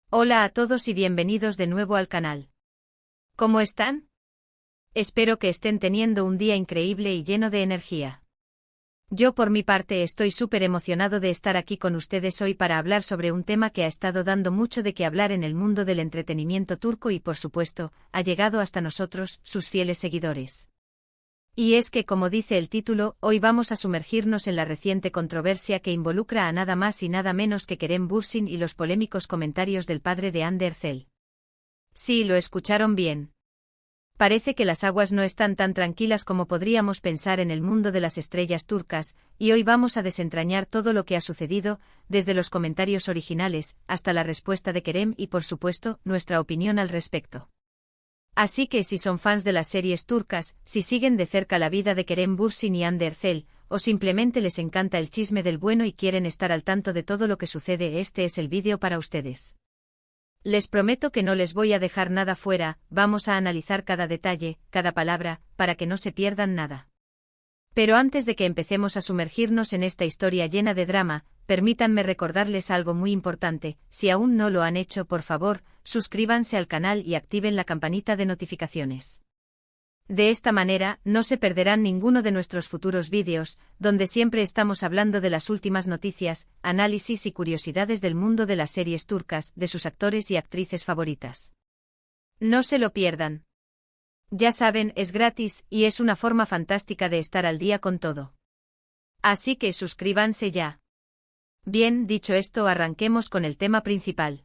Hola a todos y bienvenidos de nuevo al canal. ¿Cómo están? Espero que estén teniendo un día increíble y lleno de energía. Yo por mi parte estoy súper emocionado de estar aquí con ustedes hoy para hablar sobre un tema que ha estado dando mucho de qué hablar en el mundo del entretenimiento turco y por supuesto, ha llegado hasta nosotros, sus fieles seguidores. Y es que, como dice el título, hoy vamos a sumergirnos en la reciente controversia que involucra a nada más y nada menos que Kerem Bürsin y los polémicos comentarios del padre de Hande Erçel. Sí, lo escucharon bien. Parece que las aguas no están tan tranquilas como podríamos pensar en el mundo de las estrellas turcas, y hoy vamos a desentrañar todo lo que ha sucedido, desde los comentarios originales, hasta la respuesta de Kerem y por supuesto, nuestra opinión al respecto. Así que si son fans de las series turcas, si siguen de cerca la vida de Kerem Bürsin y Hande Erçel, o simplemente les encanta el chisme del bueno y quieren estar al tanto de todo lo que sucede, este es el vídeo para ustedes. Les prometo que no les voy a dejar nada fuera, vamos a analizar cada detalle, cada palabra, para que no se pierdan nada. Pero antes de que empecemos a sumergirnos en esta historia llena de drama, permítanme recordarles algo muy importante: si aún no lo han hecho, por favor, suscríbanse al canal y activen la campanita de notificaciones. De esta manera, no se perderán ninguno de nuestros futuros vídeos, donde siempre estamos hablando de las últimas noticias, análisis y curiosidades del mundo de las series turcas, de sus actores y actrices favoritas. No se lo pierdan. Ya saben, es gratis, y es una forma fantástica de estar al día con todo. Así que suscríbanse ya. Bien, dicho esto, arranquemos con el tema principal.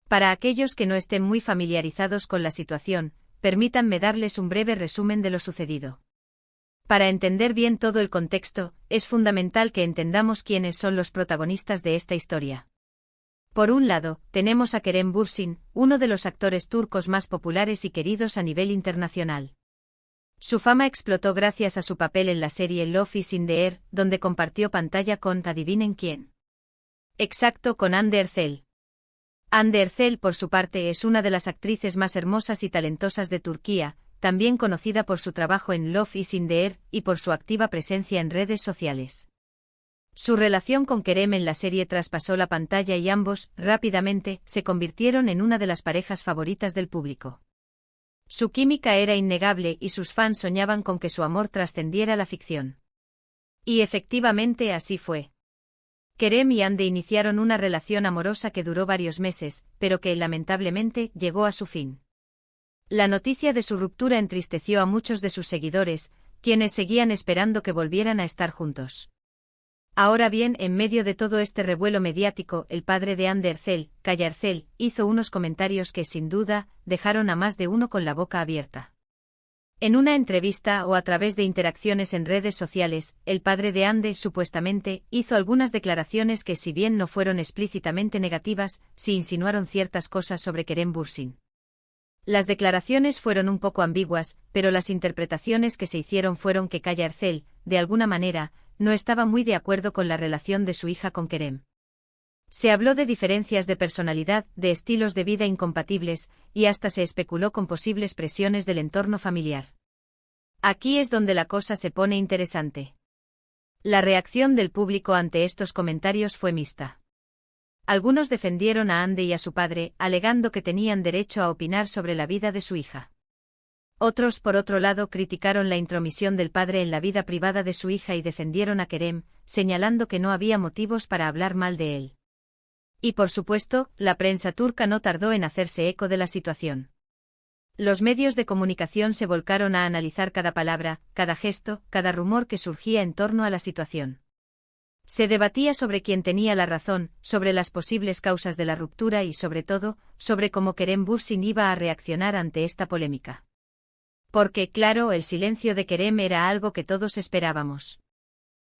Para aquellos que no estén muy familiarizados con la situación, permítanme darles un breve resumen de lo sucedido. Para entender bien todo el contexto, es fundamental que entendamos quiénes son los protagonistas de esta historia. Por un lado, tenemos a Kerem Bürsin, uno de los actores turcos más populares y queridos a nivel internacional. Su fama explotó gracias a su papel en la serie Love is in the Air, donde compartió pantalla con, ¿adivinen quién? Exacto, con Hande Erçel. Hande Erçel, por su parte, es una de las actrices más hermosas y talentosas de Turquía, también conocida por su trabajo en Love is in the Air y por su activa presencia en redes sociales. Su relación con Kerem en la serie traspasó la pantalla y ambos, rápidamente, se convirtieron en una de las parejas favoritas del público. Su química era innegable y sus fans soñaban con que su amor trascendiera la ficción. Y efectivamente así fue. Kerem y Hande iniciaron una relación amorosa que duró varios meses, pero que, lamentablemente, llegó a su fin. La noticia de su ruptura entristeció a muchos de sus seguidores, quienes seguían esperando que volvieran a estar juntos. Ahora bien, en medio de todo este revuelo mediático, el padre de Hande Erçel, Kaya Erçel, hizo unos comentarios que, sin duda, dejaron a más de uno con la boca abierta. En una entrevista o a través de interacciones en redes sociales, el padre de Hande, supuestamente, hizo algunas declaraciones que, si bien no fueron explícitamente negativas, sí insinuaron ciertas cosas sobre Kerem Bürsin. Las declaraciones fueron un poco ambiguas, pero las interpretaciones que se hicieron fueron que Kaya Erçel, de alguna manera, no estaba muy de acuerdo con la relación de su hija con Kerem. Se habló de diferencias de personalidad, de estilos de vida incompatibles, y hasta se especuló con posibles presiones del entorno familiar. Aquí es donde la cosa se pone interesante. La reacción del público ante estos comentarios fue mixta. Algunos defendieron a Hande y a su padre, alegando que tenían derecho a opinar sobre la vida de su hija. Otros, por otro lado, criticaron la intromisión del padre en la vida privada de su hija y defendieron a Kerem, señalando que no había motivos para hablar mal de él. Y por supuesto, la prensa turca no tardó en hacerse eco de la situación. Los medios de comunicación se volcaron a analizar cada palabra, cada gesto, cada rumor que surgía en torno a la situación. Se debatía sobre quién tenía la razón, sobre las posibles causas de la ruptura y, sobre todo, sobre cómo Kerem Bürsin iba a reaccionar ante esta polémica. Porque, claro, el silencio de Kerem era algo que todos esperábamos.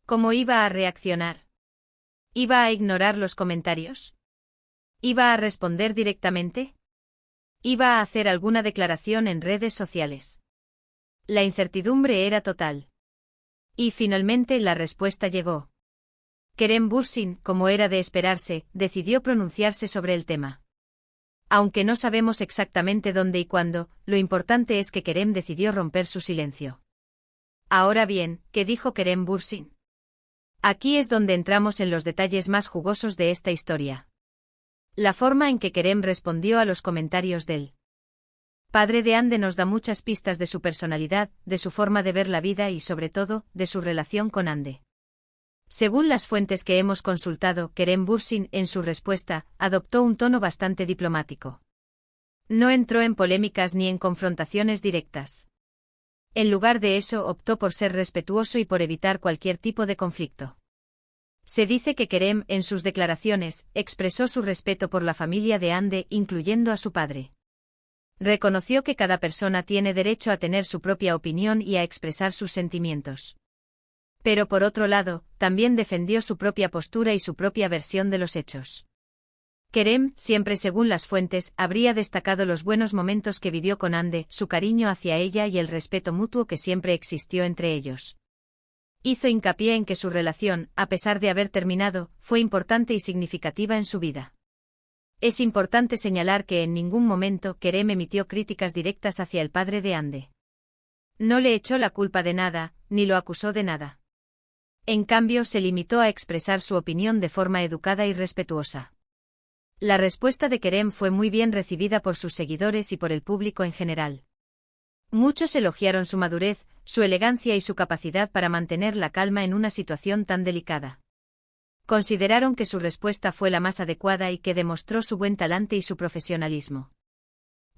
¿Cómo iba a reaccionar? ¿Iba a ignorar los comentarios? ¿Iba a responder directamente? ¿Iba a hacer alguna declaración en redes sociales? La incertidumbre era total. Y finalmente la respuesta llegó. Kerem Bürsin, como era de esperarse, decidió pronunciarse sobre el tema. Aunque no sabemos exactamente dónde y cuándo, lo importante es que Kerem decidió romper su silencio. Ahora bien, ¿qué dijo Kerem Bürsin? Aquí es donde entramos en los detalles más jugosos de esta historia. La forma en que Kerem respondió a los comentarios del padre de Hande nos da muchas pistas de su personalidad, de su forma de ver la vida y sobre todo, de su relación con Hande. Según las fuentes que hemos consultado, Kerem Bürsin, en su respuesta, adoptó un tono bastante diplomático. No entró en polémicas ni en confrontaciones directas. En lugar de eso, optó por ser respetuoso y por evitar cualquier tipo de conflicto. Se dice que Kerem, en sus declaraciones, expresó su respeto por la familia de Hande, incluyendo a su padre. Reconoció que cada persona tiene derecho a tener su propia opinión y a expresar sus sentimientos. Pero por otro lado, también defendió su propia postura y su propia versión de los hechos. Kerem, siempre según las fuentes, habría destacado los buenos momentos que vivió con Hande, su cariño hacia ella y el respeto mutuo que siempre existió entre ellos. Hizo hincapié en que su relación, a pesar de haber terminado, fue importante y significativa en su vida. Es importante señalar que en ningún momento Kerem emitió críticas directas hacia el padre de Hande. No le echó la culpa de nada, ni lo acusó de nada. En cambio, se limitó a expresar su opinión de forma educada y respetuosa. La respuesta de Kerem fue muy bien recibida por sus seguidores y por el público en general. Muchos elogiaron su madurez, su elegancia y su capacidad para mantener la calma en una situación tan delicada. Consideraron que su respuesta fue la más adecuada y que demostró su buen talante y su profesionalismo.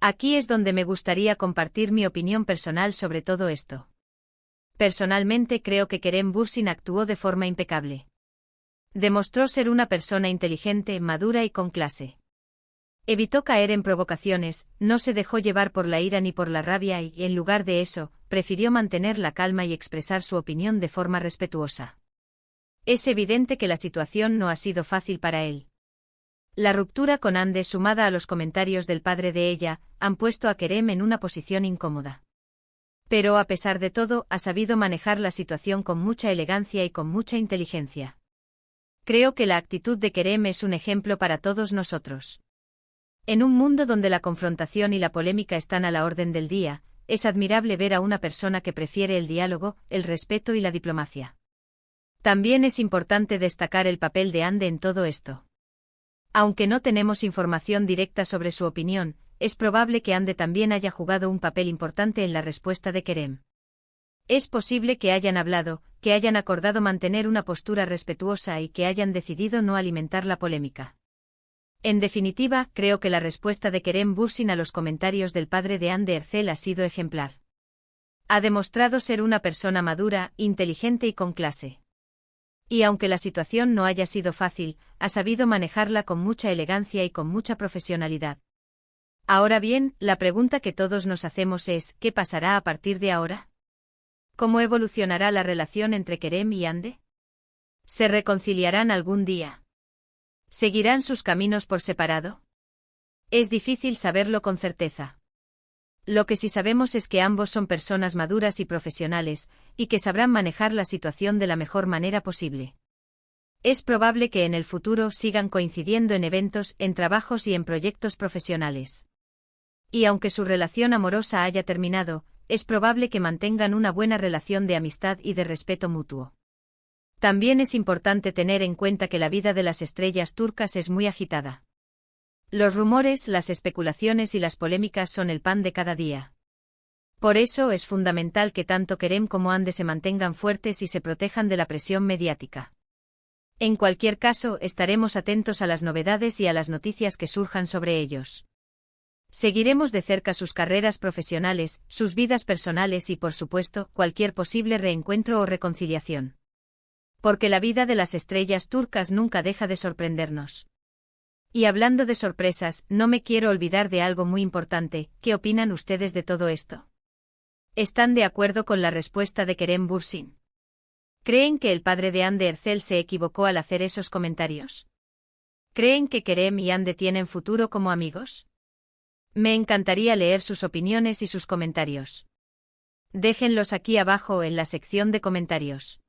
Aquí es donde me gustaría compartir mi opinión personal sobre todo esto. Personalmente creo que Kerem Bürsin actuó de forma impecable. Demostró ser una persona inteligente, madura y con clase. Evitó caer en provocaciones, no se dejó llevar por la ira ni por la rabia y, en lugar de eso, prefirió mantener la calma y expresar su opinión de forma respetuosa. Es evidente que la situación no ha sido fácil para él. La ruptura con Hande, sumada a los comentarios del padre de ella, han puesto a Kerem en una posición incómoda. Pero a pesar de todo, ha sabido manejar la situación con mucha elegancia y con mucha inteligencia. Creo que la actitud de Kerem es un ejemplo para todos nosotros. En un mundo donde la confrontación y la polémica están a la orden del día, es admirable ver a una persona que prefiere el diálogo, el respeto y la diplomacia. También es importante destacar el papel de Hande en todo esto. Aunque no tenemos información directa sobre su opinión, es probable que Hande también haya jugado un papel importante en la respuesta de Kerem. Es posible que hayan hablado, que hayan acordado mantener una postura respetuosa y que hayan decidido no alimentar la polémica. En definitiva, creo que la respuesta de Kerem Bürsin a los comentarios del padre de Hande Erçel ha sido ejemplar. Ha demostrado ser una persona madura, inteligente y con clase. Y aunque la situación no haya sido fácil, ha sabido manejarla con mucha elegancia y con mucha profesionalidad. Ahora bien, la pregunta que todos nos hacemos es, ¿qué pasará a partir de ahora? ¿Cómo evolucionará la relación entre Kerem y Hande? ¿Se reconciliarán algún día? ¿Seguirán sus caminos por separado? Es difícil saberlo con certeza. Lo que sí sabemos es que ambos son personas maduras y profesionales, y que sabrán manejar la situación de la mejor manera posible. Es probable que en el futuro sigan coincidiendo en eventos, en trabajos y en proyectos profesionales. Y aunque su relación amorosa haya terminado, es probable que mantengan una buena relación de amistad y de respeto mutuo. También es importante tener en cuenta que la vida de las estrellas turcas es muy agitada. Los rumores, las especulaciones y las polémicas son el pan de cada día. Por eso es fundamental que tanto Kerem como Hande se mantengan fuertes y se protejan de la presión mediática. En cualquier caso, estaremos atentos a las novedades y a las noticias que surjan sobre ellos. Seguiremos de cerca sus carreras profesionales, sus vidas personales y, por supuesto, cualquier posible reencuentro o reconciliación. Porque la vida de las estrellas turcas nunca deja de sorprendernos. Y hablando de sorpresas, no me quiero olvidar de algo muy importante. ¿Qué opinan ustedes de todo esto? ¿Están de acuerdo con la respuesta de Kerem Bürsin? ¿Creen que el padre de Hande Erçel se equivocó al hacer esos comentarios? ¿Creen que Kerem y Hande tienen futuro como amigos? Me encantaría leer sus opiniones y sus comentarios. Déjenlos aquí abajo en la sección de comentarios.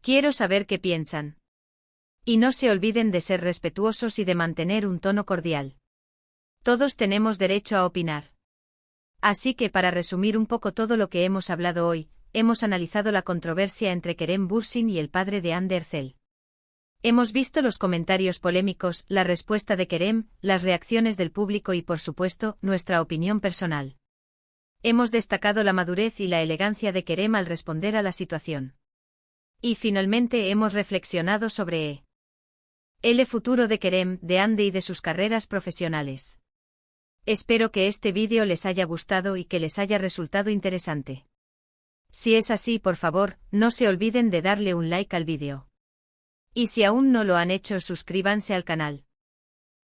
Quiero saber qué piensan. Y no se olviden de ser respetuosos y de mantener un tono cordial. Todos tenemos derecho a opinar. Así que para resumir un poco todo lo que hemos hablado hoy, hemos analizado la controversia entre Kerem Bürsin y el padre de Hande Erçel. Hemos visto los comentarios polémicos, la respuesta de Kerem, las reacciones del público y por supuesto, nuestra opinión personal. Hemos destacado la madurez y la elegancia de Kerem al responder a la situación. Y finalmente hemos reflexionado sobre el futuro de Kerem, de Andy y de sus carreras profesionales. Espero que este vídeo les haya gustado y que les haya resultado interesante. Si es así, por favor, no se olviden de darle un like al vídeo. Y si aún no lo han hecho, suscríbanse al canal.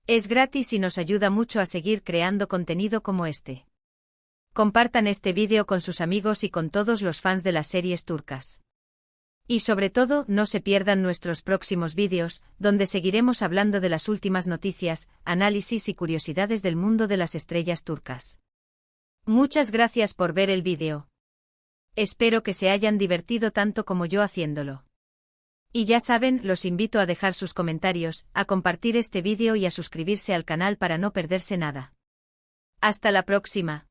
Es gratis y nos ayuda mucho a seguir creando contenido como este. Compartan este vídeo con sus amigos y con todos los fans de las series turcas. Y sobre todo, no se pierdan nuestros próximos vídeos, donde seguiremos hablando de las últimas noticias, análisis y curiosidades del mundo de las estrellas turcas. Muchas gracias por ver el vídeo. Espero que se hayan divertido tanto como yo haciéndolo. Y ya saben, los invito a dejar sus comentarios, a compartir este vídeo y a suscribirse al canal para no perderse nada. Hasta la próxima.